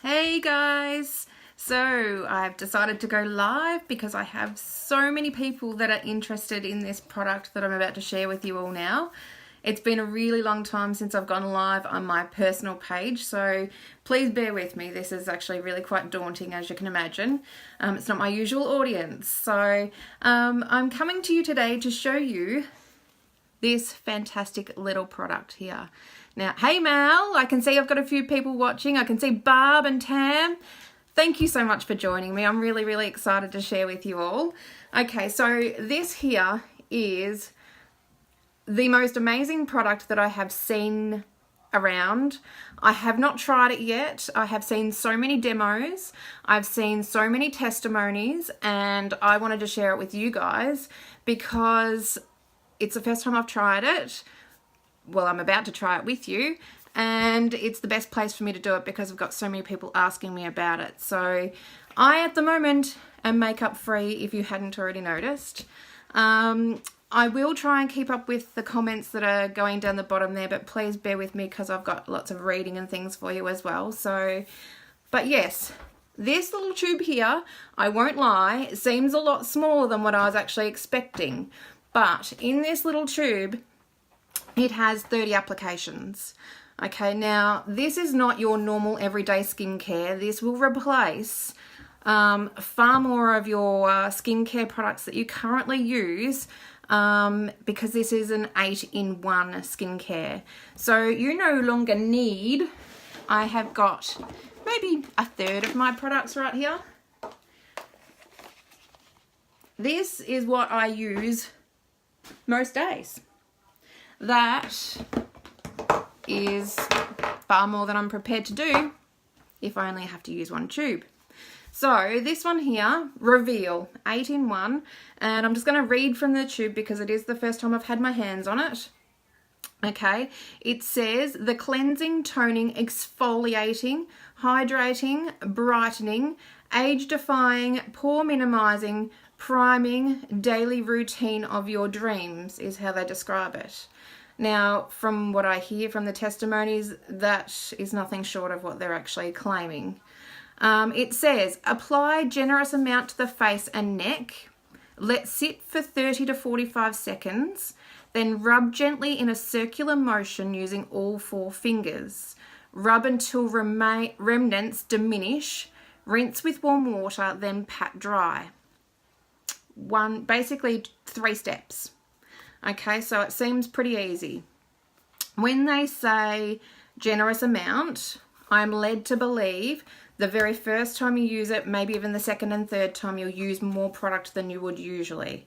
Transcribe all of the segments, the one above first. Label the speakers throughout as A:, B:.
A: Hey guys! So I've decided to go live because I have so many people that are interested in this product that I'm about to share with you all now. It's been a really long time since I've gone live on my personal page, so please bear with me. This is actually really quite daunting, as you can imagine. It's not my usual audience. So I'm coming to you today to show you this fantastic little product here. Now, hey Mel, I can see I've got a few people watching. I can see Barb and Tam. Thank you so much for joining me. I'm really excited to share with you all. Okay, so this here is the most amazing product that I have seen around. I have not tried it yet. I have seen so many demos. I've seen so many testimonies, and I wanted to share it with you guys because it's the first time I've tried it. Well, I'm about to try it with you, and it's the best place for me to do it because I've got so many people asking me about it. So I, at the moment, am makeup free, if you hadn't already noticed. I will try and keep up with the comments that are going down the bottom there, but please bear with me because I've got lots of reading and things for you as well. So, but yes, this little tube here, I won't lie, it seems a lot smaller than what I was actually expecting. But in this little tube, it has 30 applications. Okay, now this is not your normal everyday skincare. This will replace far more of your skincare products that you currently use because this is an 8-in-1 skincare. So you no longer need, I have got maybe a third of my products right here. This is what I use most days. That is far more than I'm prepared to do if I only have to use one tube. So this one here, Reveal, 8-in-1, and I'm just going to read from the tube because it is the first time I've had my hands on it. Okay, it says the cleansing, toning, exfoliating, hydrating, brightening, age-defying, pore minimizing, priming daily routine of your dreams is how they describe it. Now, from what I hear from the testimonies, that is nothing short of what they're actually claiming. It says, apply generous amount to the face and neck, let sit for 30 to 45 seconds, then rub gently in a circular motion using all 4 fingers. Rub until remnants diminish, rinse with warm water, then pat dry. Basically 3 steps. Okay, so it seems pretty easy. When they say generous amount, I'm led to believe the very first time you use it, maybe even the second and third time, you'll use more product than you would usually.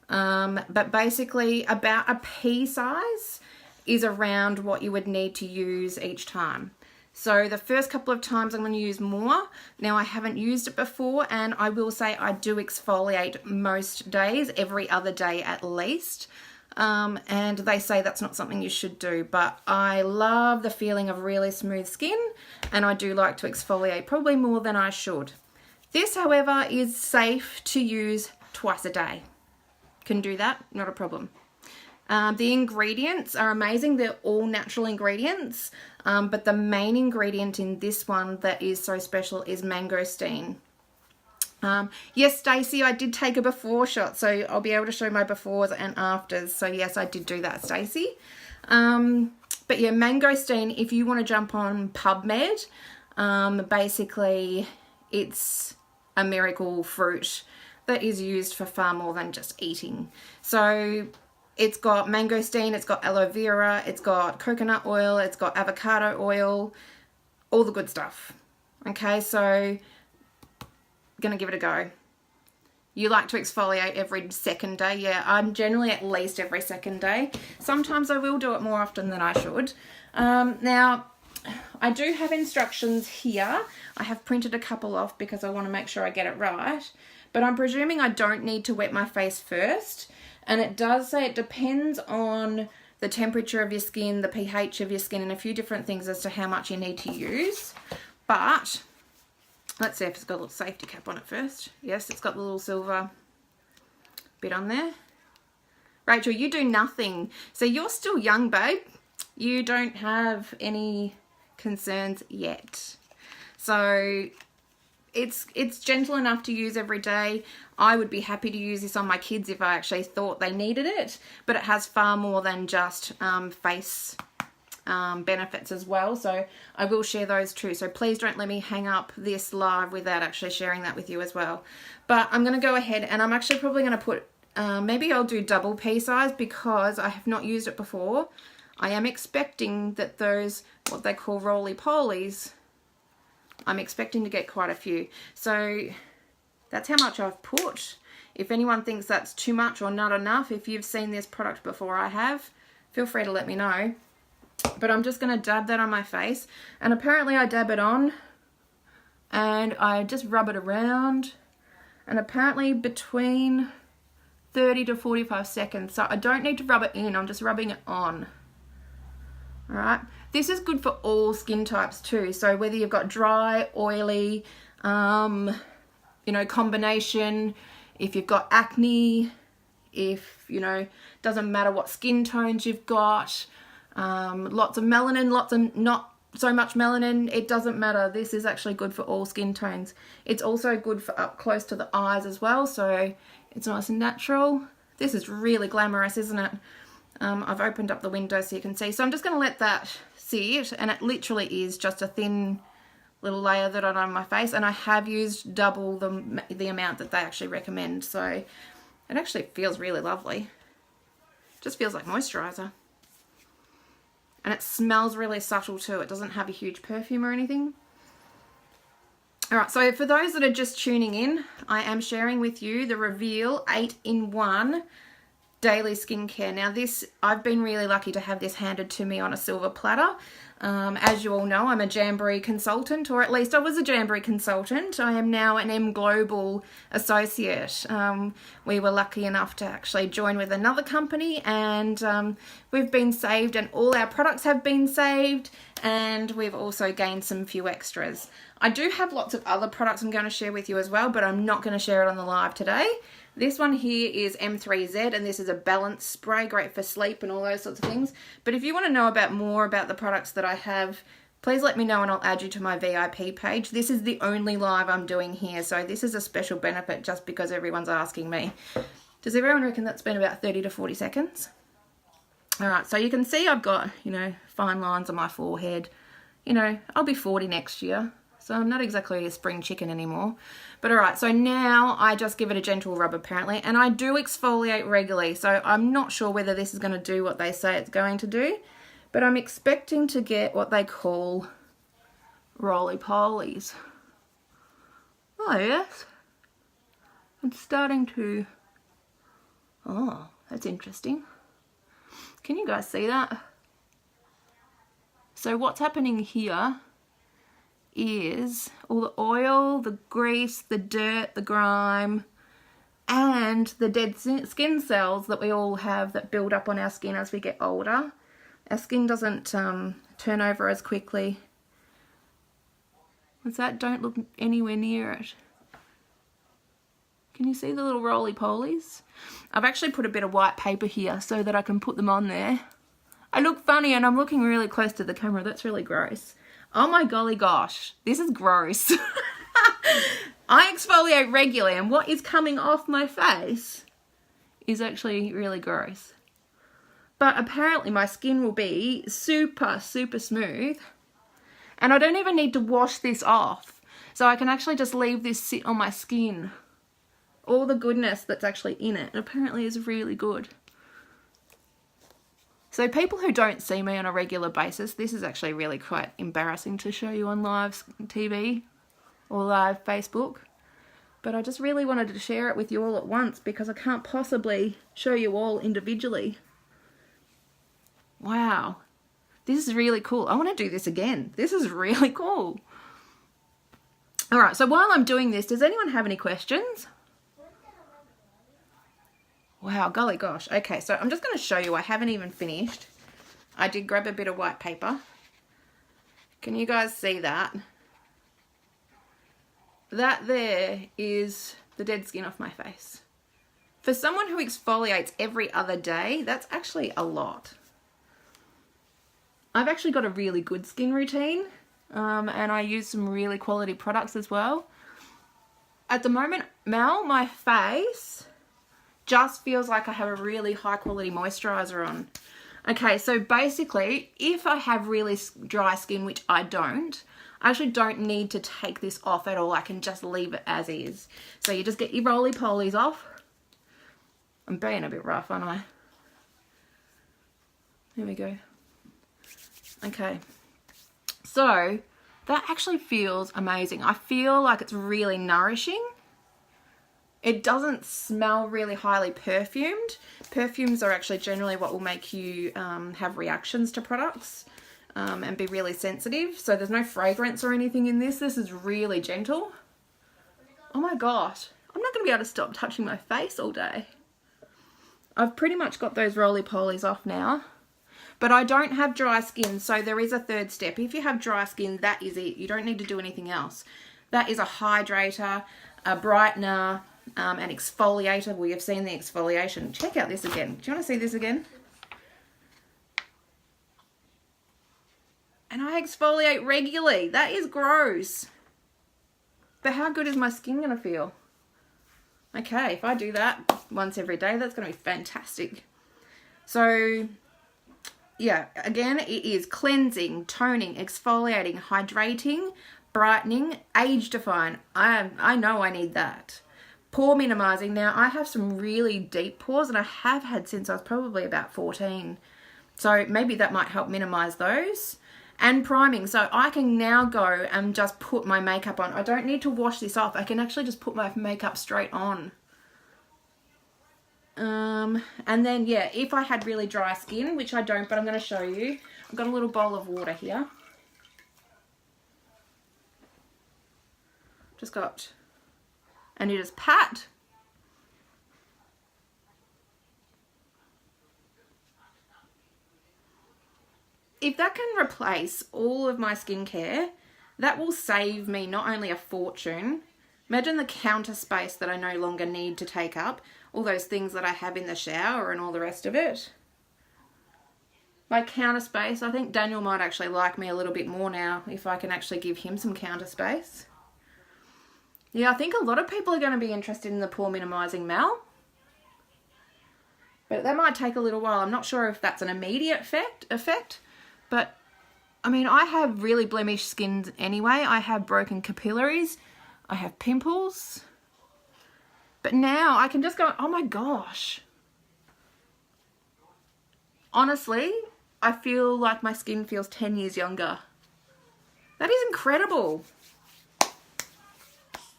A: But basically about a pea size is around what you would need to use each time. So the first couple of times I'm going to use more. Now I haven't used it before, and I will say I do exfoliate most days, every other day at least. And they say that's not something you should do, but I love the feeling of really smooth skin, and I do like to exfoliate probably more than I should. This, however, is safe to use twice a day. Can do that, not a problem. The ingredients are amazing. They're all natural ingredients, but the main ingredient in this one that is so special is mangosteen. Yes, Stacey, I did take a before shot, so I'll be able to show my befores and afters. So yes, I did do that, Stacey. But yeah, mangosteen, if you want to jump on PubMed, basically it's a miracle fruit that is used for far more than just eating. So it's got mangosteen, it's got aloe vera, it's got coconut oil, it's got avocado oil, all the good stuff. Okay, so gonna give it a go. You like to exfoliate every second day? Yeah, I'm generally at least every second day. Sometimes I will do it more often than I should. Now, I do have instructions here. I have printed a couple off because I want to make sure I get it right. But I'm presuming I don't need to wet my face first. And it does say it depends on the temperature of your skin, the pH of your skin, and a few different things as to how much you need to use. But let's see if it's got a little safety cap on it first. Yes, it's got the little silver bit on there. Rachel, you do nothing. So you're still young, babe. You don't have any concerns yet. So it's gentle enough to use every day. I would be happy to use this on my kids if I actually thought they needed it, but it has far more than just face benefits as well, so I will share those too. So please don't let me hang up this live without actually sharing that with you as well. But I'm going to go ahead and I'm actually probably going to put maybe I'll do double pea size because I have not used it before. I am expecting that those, what they call Roley Polies, I'm expecting to get quite a few. So that's how much I've put. If anyone thinks that's too much or not enough, if you've seen this product before I have, feel free to let me know. But I'm just going to dab that on my face. And apparently I dab it on and I just rub it around. And apparently between 30 to 45 seconds. So I don't need to rub it in, I'm just rubbing it on. Alright, this is good for all skin types too. So whether you've got dry, oily, you know, combination, if you've got acne, if, you know, doesn't matter what skin tones you've got, lots of melanin, lots of not so much melanin, it doesn't matter. This is actually good for all skin tones. It's also good for up close to the eyes as well, so it's nice and natural. This is really glamorous, isn't it? I've opened up the window so you can see. So I'm just going to let that sit, and it literally is just a thin little layer that I done on my face, and I have used double the amount that they actually recommend, so it actually feels really lovely. Just feels like moisturizer. And it smells really subtle too. It doesn't have a huge perfume or anything. Alright, so for those that are just tuning in, I am sharing with you the Reveal 8-in-1 Daily Skincare. Now this, I've been really lucky to have this handed to me on a silver platter. As you all know, I'm a Jamboree consultant, or at least I was a Jamboree consultant. I am now an M Global associate. We were lucky enough to actually join with another company, and we've been saved, and all our products have been saved, and we've also gained some few extras. I do have lots of other products I'm going to share with you as well, but I'm not going to share it on the live today. This one here is M3Z, and this is a balance spray, great for sleep and all those sorts of things. But if you want to know more about the products that I have, please let me know and I'll add you to my VIP page. This is the only live I'm doing here, so this is a special benefit just because everyone's asking me. Does everyone reckon that's been about 30 to 40 seconds? Alright, so you can see I've got, you know, fine lines on my forehead. You know, I'll be 40 next year, so I'm not exactly a spring chicken anymore. But alright, so now I just give it a gentle rub apparently, and I do exfoliate regularly, so I'm not sure whether this is going to do what they say it's going to do, but I'm expecting to get what they call Roley Polies. Oh yes, it's starting to, oh, that's interesting. Can you guys see that? So what's happening here is all the oil, the grease, the dirt, the grime, and the dead skin cells that we all have that build up on our skin as we get older. Our skin doesn't turn over as quickly. What's that? Don't look anywhere near it. Can you see the little roly polies? I've actually put a bit of white paper here so that I can put them on there. I look funny and I'm looking really close to the camera. That's really gross. Oh my golly gosh, this is gross. I exfoliate regularly and what is coming off my face is actually really gross. But apparently my skin will be super, super smooth. And I don't even need to wash this off. So I can actually just leave this sit on my skin. All the goodness that's actually in it apparently is really good. So people who don't see me on a regular basis, this is actually really quite embarrassing to show you on live TV or live Facebook. But I just really wanted to share it with you all at once because I can't possibly show you all individually. Wow, this is really cool. I want to do this again. This is really cool. All right, so while I'm doing this, does anyone have any questions? Wow, golly gosh. Okay, so I'm just going to show you. I haven't even finished. I did grab a bit of white paper. Can you guys see that? That there is the dead skin off my face. For someone who exfoliates every other day, that's actually a lot. I've actually got a really good skin routine. and I use some really quality products as well. At the moment, Mel, my face just feels like I have a really high quality moisturizer on. Okay, so basically, if I have really dry skin, which I don't, I actually don't need to take this off at all. I can just leave it as is. So you just get your Roley Polies off. I'm being a bit rough, aren't I? Here we go. Okay. So that actually feels amazing. I feel like it's really nourishing. It doesn't smell really highly perfumed. Perfumes are actually generally what will make you have reactions to products and be really sensitive. So there's no fragrance or anything in this. This is really gentle. Oh my gosh. I'm not going to be able to stop touching my face all day. I've pretty much got those Roley Polies off now. But I don't have dry skin, so there is a third step. If you have dry skin, that is it. You don't need to do anything else. That is a hydrator, a brightener, an exfoliator. Well, you've seen the exfoliation. Check out this again. Do you want to see this again? And I exfoliate regularly. That is gross. But how good is my skin going to feel? Okay, if I do that once every day, that's going to be fantastic. So yeah, again, it is cleansing, toning, exfoliating, hydrating, brightening, age defying. I know I need that. Pore minimizing. Now, I have some really deep pores, and I have had since I was probably about 14. So maybe that might help minimize those. And priming. So I can now go and just put my makeup on. I don't need to wash this off. I can actually just put my makeup straight on. And then, yeah, if I had really dry skin, which I don't, but I'm going to show you. I've got a little bowl of water here. Just got, and you just pat. If that can replace all of my skincare, that will save me not only a fortune. Imagine the counter space that I no longer need to take up. All those things that I have in the shower and all the rest of it. My counter space, I think Daniel might actually like me a little bit more now if I can actually give him some counter space. Yeah, I think a lot of people are going to be interested in the pore minimizing Mel. But that might take a little while. I'm not sure if that's an immediate effect. But, I mean, I have really blemished skin anyway. I have broken capillaries. I have pimples. But now I can just go, oh my gosh. Honestly, I feel like my skin feels 10 years younger. That is incredible.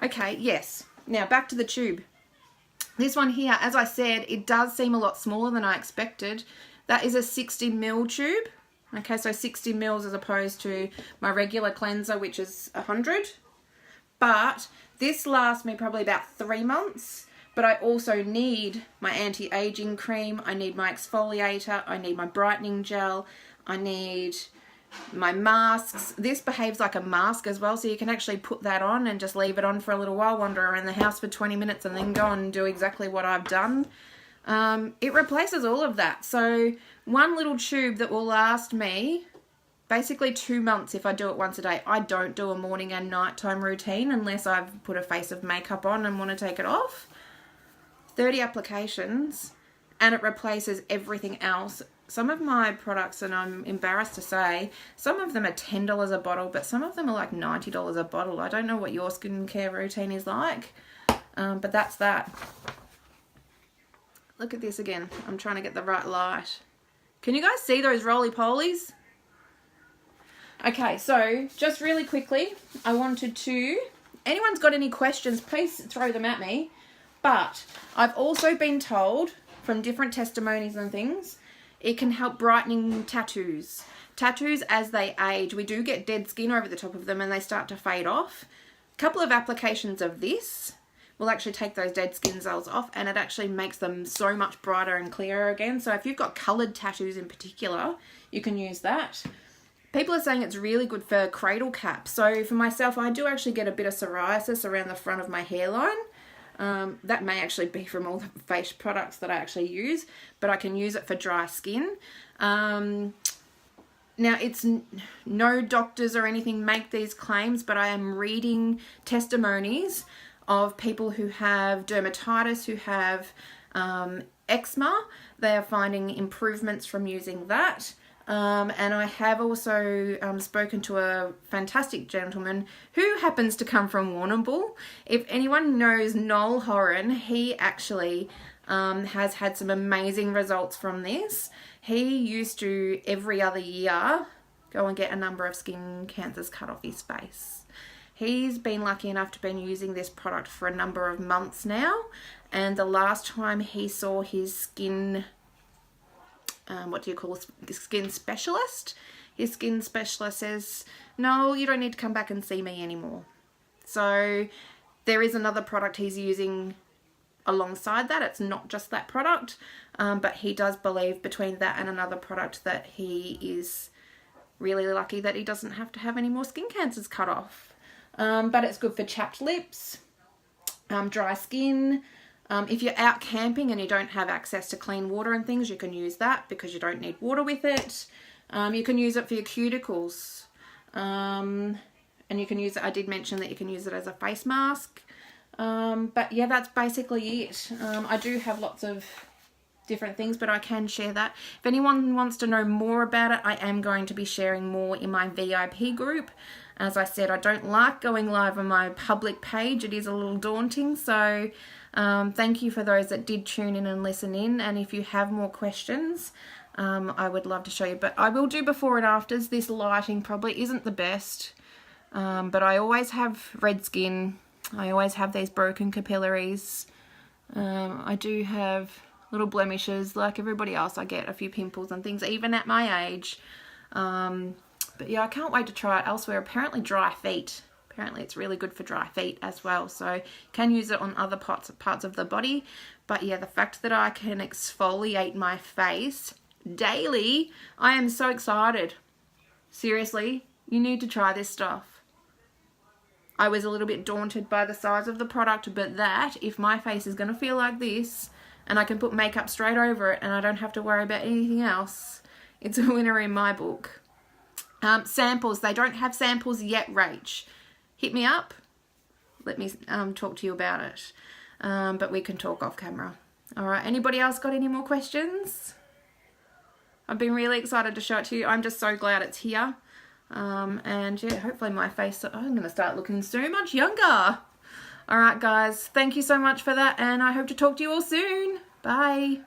A: Okay, yes. Now back to the tube. This one here, as I said, it does seem a lot smaller than I expected. That is a 60 ml tube. Okay, so 60 mils as opposed to my regular cleanser, which is 100. But this lasts me probably about 3 months. But I also need my anti-aging cream. I need my exfoliator. I need my brightening gel. I need my masks. This behaves like a mask as well, so you can actually put that on and just leave it on for a little while, wander around the house for 20 minutes and then go and do exactly what I've done. It replaces all of that. So one little tube that will last me basically 2 months if I do it once a day. I don't do a morning and nighttime routine unless I've put a face of makeup on and want to take it off. 30 applications and it replaces everything else. Some of my products, and I'm embarrassed to say, some of them are $10 a bottle, but some of them are like $90 a bottle. I don't know what your skincare routine is like, but that's that. Look at this again. I'm trying to get the right light. Can you guys see those Roley Polies? Okay, so just really quickly, I wanted to, anyone's got any questions, please throw them at me. But I've also been told from different testimonies and things, it can help brightening tattoos. Tattoos as they age, we do get dead skin over the top of them and they start to fade off. A couple of applications of this will actually take those dead skin cells off and it actually makes them so much brighter and clearer again. So if you've got coloured tattoos in particular, you can use that. People are saying it's really good for cradle caps. So for myself, I do actually get a bit of psoriasis around the front of my hairline. That may actually be from all the face products that I actually use, but I can use it for dry skin. Now, it's no doctors or anything make these claims, but I am reading testimonies of people who have dermatitis, who have eczema. They are finding improvements from using that. And I have also spoken to a fantastic gentleman who happens to come from Warrnambool. If anyone knows Noel Horan, he actually has had some amazing results from this. He used to, every other year, go and get a number of skin cancers cut off his face. He's been lucky enough to been using this product for a number of months now, and the last time he saw his skin skin specialist, his skin specialist says, no, you don't need to come back and see me anymore. So there is another product he's using alongside that. It's not just that product, but he does believe between that and another product that he is really lucky that he doesn't have to have any more skin cancers cut off. But it's good for chapped lips, dry skin. If you're out camping and you don't have access to clean water and things, you can use that because you don't need water with it. You can use it for your cuticles. And you can use it, I did mention that you can use it as a face mask. But yeah, that's basically it. I do have lots of different things, but I can share that. If anyone wants to know more about it, I am going to be sharing more in my VIP group. As I said, I don't like going live on my public page. It is a little daunting, so thank you for those that did tune in and listen in. And if you have more questions, I would love to show you. But I will do before and afters. This lighting probably isn't the best, but I always have red skin. I always have these broken capillaries. I do have little blemishes like everybody else. I get a few pimples and things even at my age. But yeah, I can't wait to try it elsewhere. Apparently dry feet. Apparently it's really good for dry feet as well. So you can use it on other parts of the body. But yeah, the fact that I can exfoliate my face daily, I am so excited. Seriously, you need to try this stuff. I was a little bit daunted by the size of the product, but that, if my face is going to feel like this, and I can put makeup straight over it and I don't have to worry about anything else, it's a winner in my book. Samples, they don't have samples yet, Rach. Hit me up. Let me talk to you about it. But we can talk off camera. All right, anybody else got any more questions? I've been really excited to show it to you. I'm just so glad it's here. And yeah, hopefully my face, I'm going to start looking so much younger. All right, guys, thank you so much for that. And I hope to talk to you all soon. Bye.